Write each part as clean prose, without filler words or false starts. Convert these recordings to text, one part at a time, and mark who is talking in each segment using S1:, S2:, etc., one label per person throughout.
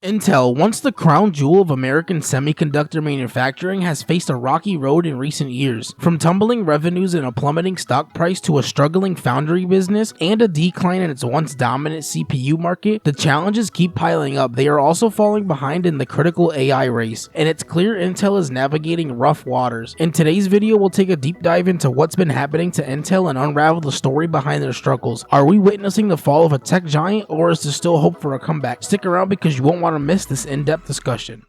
S1: Intel, once the crown jewel of American semiconductor manufacturing, has faced a rocky road in recent years. From tumbling revenues and a plummeting stock price to a struggling foundry business and a decline in its once dominant CPU market, the challenges keep piling up. They are also falling behind in the critical AI race, and it's clear Intel is navigating rough waters. In today's video, we'll take a deep dive into what's been happening to Intel and unravel the story behind their struggles. Are we witnessing the fall of a tech giant, or is there still hope for a comeback? Stick around because you won't want to miss this in-depth discussion.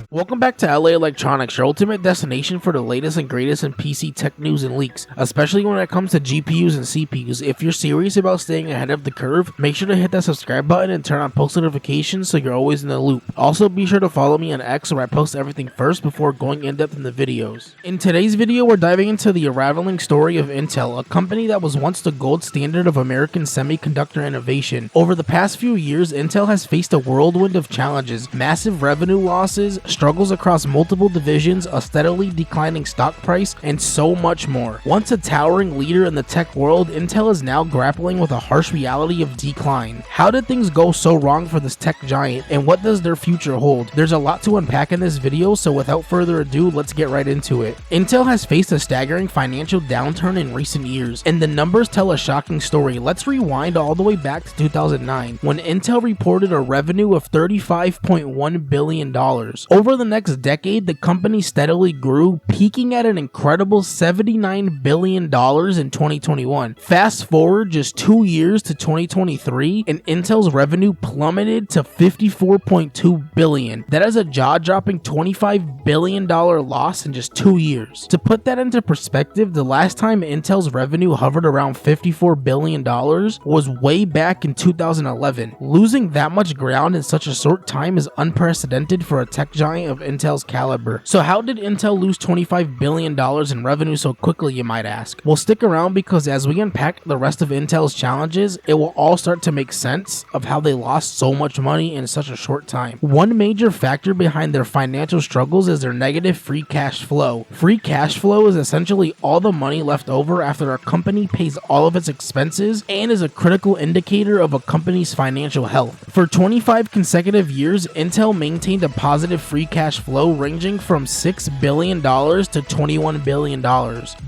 S1: Welcome back to LA Electronics, your ultimate destination for the latest and greatest in PC tech news and leaks, especially when it comes to GPUs and CPUs. If you're serious about staying ahead of the curve, make sure to hit that subscribe button and turn on post notifications so you're always in the loop. Also, be sure to follow me on X where I post everything first before going in depth in the videos. In today's video, we're diving into the unraveling story of Intel, a company that was once the gold standard of American semiconductor innovation. Over the past few years, Intel has faced a whirlwind of challenges, massive revenue losses, struggles across multiple divisions, a steadily declining stock price, and so much more. Once a towering leader in the tech world, Intel is now grappling with a harsh reality of decline. How did things go so wrong for this tech giant, and what does their future hold? There's a lot to unpack in this video, so without further ado, let's get right into it. Intel has faced a staggering financial downturn in recent years, and the numbers tell a shocking story. Let's rewind all the way back to 2009, when Intel reported a revenue of $35.1 billion. Over the next decade, the company steadily grew, peaking at an incredible $79 billion in 2021. Fast forward just 2 years to 2023, and Intel's revenue plummeted to $54.2 billion. That is a jaw-dropping $25 billion loss in just 2 years. To put that into perspective, the last time Intel's revenue hovered around $54 billion was way back in 2011. Losing that much ground in such a short time is unprecedented for a tech giant of Intel's caliber. So how did Intel lose $25 billion in revenue so quickly, you might ask? Well, stick around because as we unpack the rest of Intel's challenges, it will all start to make sense of how they lost so much money in such a short time. One major factor behind their financial struggles is their negative free cash flow. Free cash flow is essentially all the money left over after a company pays all of its expenses and is a critical indicator of a company's financial health. For 25 consecutive years, Intel maintained a positive free cash flow ranging from $6 billion to $21 billion.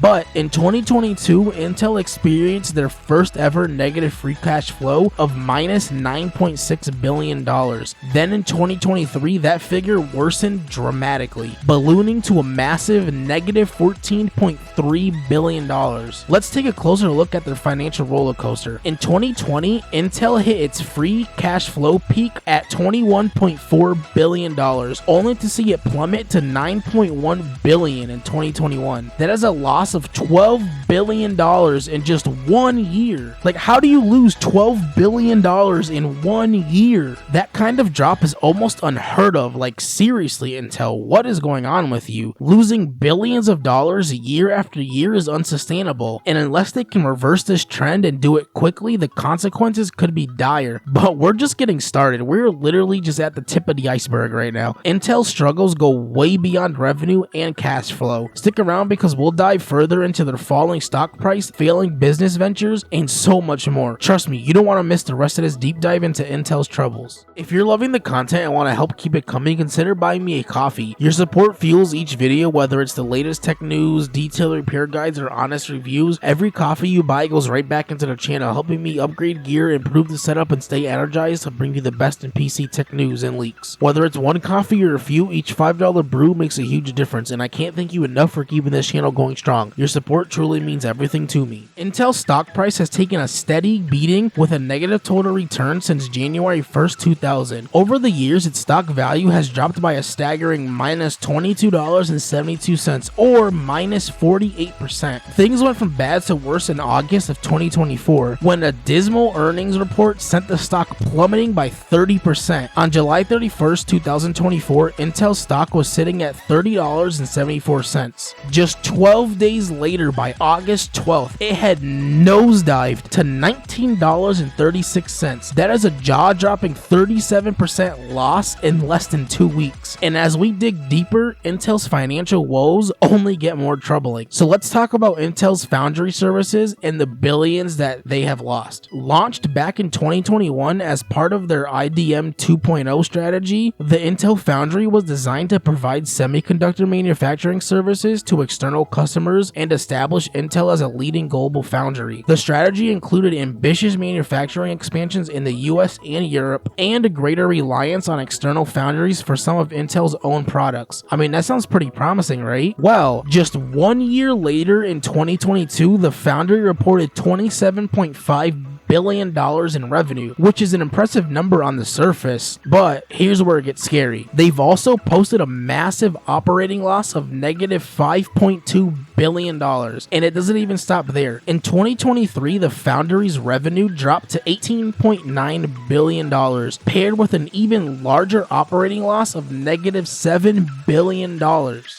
S1: But in 2022, Intel experienced their first ever negative free cash flow of minus $9.6 billion. Then in 2023, that figure worsened dramatically, ballooning to a massive negative $14.3 billion. Let's take a closer look at their financial roller coaster. In 2020, Intel hit its free cash flow peak at $21.4 billion, only to see it plummet to $9.1 billion in 2021. That is a loss of $12 billion in just 1 year. Like, how do you lose $12 billion in 1 year? That kind of drop is almost unheard of. Like, seriously, Intel, what is going on with you? Losing billions of dollars year after year is unsustainable, and unless they can reverse this trend and do it quickly, the consequences could be dire. But we're just getting started. We're literally just at the tip of the iceberg right now. Intel's struggles go way beyond revenue and cash flow. Stick around because we'll dive further into their falling stock price, failing business ventures, and so much more. Trust me, you don't want to miss the rest of this deep dive into Intel's troubles. If you're loving the content and want to help keep it coming, consider buying me a coffee. Your support fuels each video, whether it's the latest tech news, detailed repair guides, or honest reviews. Every coffee you buy goes right back into the channel, helping me upgrade gear, improve the setup, and stay energized to bring you the best in PC tech news and leaks. Whether it's one coffee or a few, each $5 brew makes a huge difference, and I can't thank you enough for keeping this channel going strong. Your support truly means everything to me. Intel's stock price has taken a steady beating with a negative total return since January 1st, 2000. Over the years, its stock value has dropped by a staggering minus $22.72 or minus 48%. Things went from bad to worse in August of 2024 when a dismal earnings report sent the stock plummeting by 30%. On July 31st, 2024, Intel stock was sitting at $30.74. Just 12 days later, by August 12th, it had nosedived to $19.36. That is a jaw-dropping 37% loss in less than 2 weeks. And as we dig deeper, Intel's financial woes only get more troubling. So let's talk about Intel's Foundry services and the billions that they have lost. Launched back in 2021 as part of their IDM 2.0 strategy, the Intel Foundry was designed to provide semiconductor manufacturing services to external customers and establish Intel as a leading global foundry. The strategy included ambitious manufacturing expansions in the US and Europe, and a greater reliance on external foundries for some of Intel's own products. I mean, that sounds pretty promising, right? Well, just 1 year later in 2022, the foundry reported $27.5 billion in revenue, which is an impressive number on the surface, but here's where it gets scary. They've also posted a massive operating loss of negative $5.2 billion, and it doesn't even stop there. In 2023, the foundry's revenue dropped to $18.9 billion, paired with an even larger operating loss of negative $7 billion.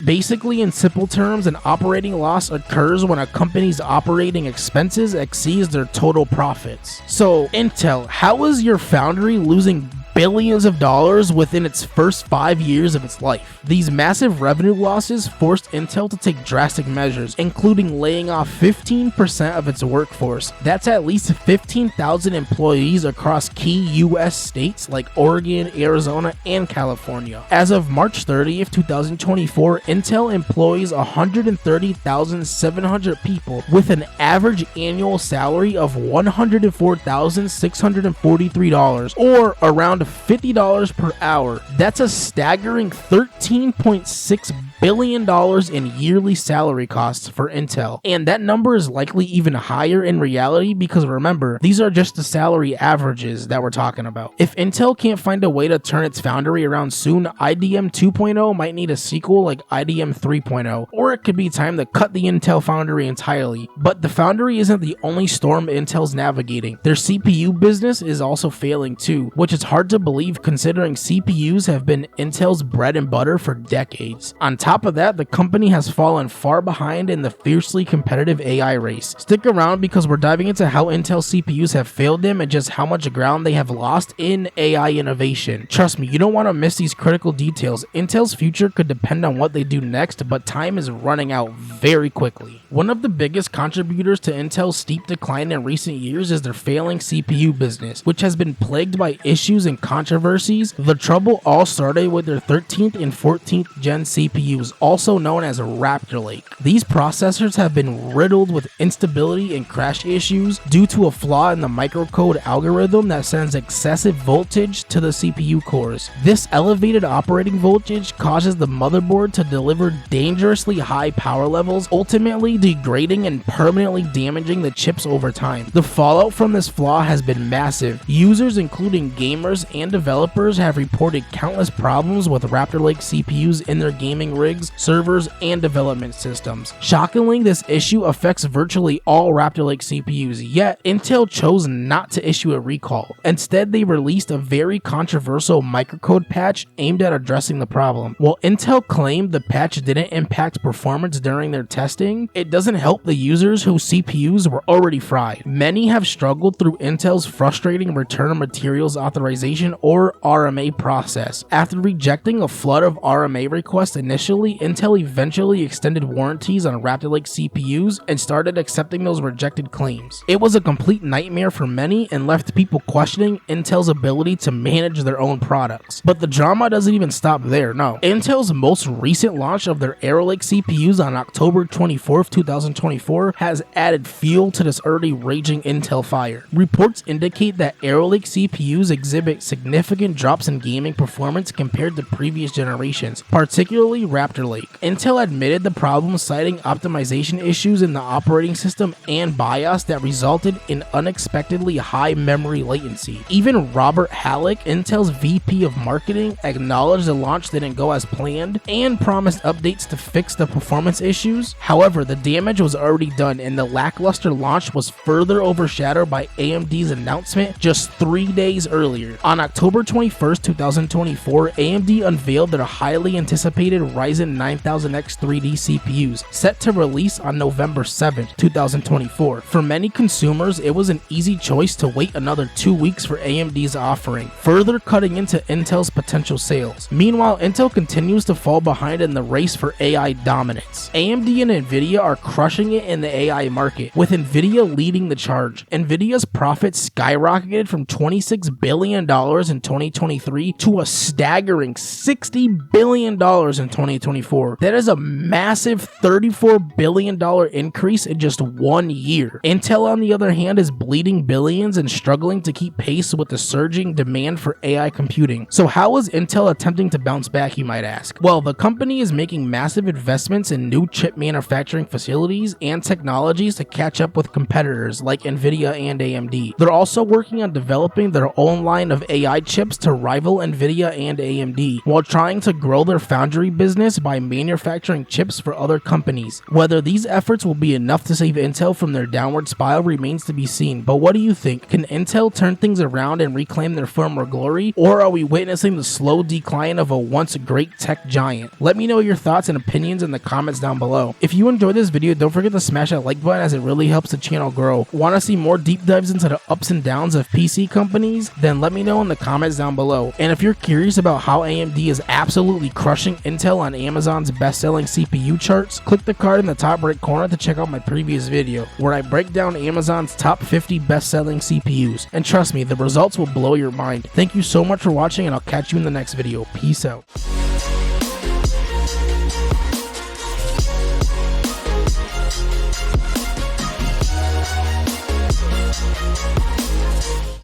S1: Basically, in simple terms, an operating loss occurs when a company's operating expenses exceeds their total profits. So, Intel, how is your foundry losing billions of dollars within its first 5 years of its life? These massive revenue losses forced Intel to take drastic measures, including laying off 15% of its workforce. That's at least 15,000 employees across key US states like Oregon, Arizona, and California. As of March 30th, 2024, Intel employs 130,700 people with an average annual salary of $104,643, or around $50 per hour. That's a staggering $13.6 billion in yearly salary costs for Intel. And that number is likely even higher in reality because remember, these are just the salary averages that we're talking about. If Intel can't find a way to turn its foundry around soon, IDM 2.0 might need a sequel like IDM 3.0, or it could be time to cut the Intel foundry entirely. But the foundry isn't the only storm Intel's navigating. Their CPU business is also failing too, which is hard to believe considering CPUs have been Intel's bread and butter for decades. On top of that, the company has fallen far behind in the fiercely competitive AI race. Stick around because we're diving into how Intel CPUs have failed them and just how much ground they have lost in AI innovation. Trust me, you don't want to miss these critical details. Intel's future could depend on what they do next, but time is running out very quickly. One of the biggest contributors to Intel's steep decline in recent years is their failing CPU business, which has been plagued by issues and controversies. The trouble all started with their 13th and 14th gen CPUs, also known as Raptor Lake. These processors have been riddled with instability and crash issues due to a flaw in the microcode algorithm that sends excessive voltage to the CPU cores. This elevated operating voltage causes the motherboard to deliver dangerously high power levels, ultimately degrading and permanently damaging the chips over time. The fallout from this flaw has been massive. Users, including gamers and developers, have reported countless problems with Raptor Lake CPUs in their gaming rigs, servers, and development systems. Shockingly, this issue affects virtually all Raptor Lake CPUs, yet Intel chose not to issue a recall. Instead, they released a very controversial microcode patch aimed at addressing the problem. While Intel claimed the patch didn't impact performance during their testing, it doesn't help the users whose CPUs were already fried. Many have struggled through Intel's frustrating return of materials authorization or RMA process. After rejecting a flood of RMA requests initially, Intel eventually extended warranties on Raptor Lake CPUs and started accepting those rejected claims. It was a complete nightmare for many and left people questioning Intel's ability to manage their own products. But the drama doesn't even stop there, no. Intel's most recent launch of their Arrow Lake CPUs on October 24th, 2024 has added fuel to this already raging Intel fire. Reports indicate that Arrow Lake CPUs exhibit significant drops in gaming performance compared to previous generations, particularly Raptor Raptor Lake. Intel admitted the problem, citing optimization issues in the operating system and BIOS that resulted in unexpectedly high memory latency. Even Robert Halleck, Intel's VP of Marketing, acknowledged the launch didn't go as planned and promised updates to fix the performance issues. However, the damage was already done, and the lackluster launch was further overshadowed by AMD's announcement just 3 days earlier. On October 21st, 2024, AMD unveiled their highly anticipated Ryzen 9000X 3D CPUs, set to release on November 7th, 2024. For many consumers, it was an easy choice to wait another 2 weeks for AMD's offering, further cutting into Intel's potential sales. Meanwhile, Intel continues to fall behind in the race for AI dominance. AMD and Nvidia are crushing it in the AI market, with Nvidia leading the charge. Nvidia's profits skyrocketed from $26 billion in 2023 to a staggering $60 billion in 2024. That is a massive $34 billion increase in just 1 year. Intel, on the other hand, is bleeding billions and struggling to keep pace with the surging demand for AI computing. So how is Intel attempting to bounce back, you might ask? Well, the company is making massive investments in new chip manufacturing facilities and technologies to catch up with competitors like Nvidia and AMD. They're also working on developing their own line of AI chips to rival Nvidia and AMD, while trying to grow their Foundry business by manufacturing chips for other companies. Whether these efforts will be enough to save Intel from their downward spiral remains to be seen, but what do you think? Can Intel turn things around and reclaim their former glory, or are we witnessing the slow decline of a once great tech giant? Let me know your thoughts and opinions in the comments down below. If you enjoyed this video, don't forget to smash that like button, as it really helps the channel grow. Want to see more deep dives into the ups and downs of PC companies? Then let me know in the comments down below. And if you're curious about how AMD is absolutely crushing Intel on Amazon's best-selling CPU charts, click the card in the top right corner to check out my previous video, where I break down Amazon's top 50 best-selling CPUs. And trust me, the results will blow your mind. Thank you so much for watching, and I'll catch you in the next video. Peace out.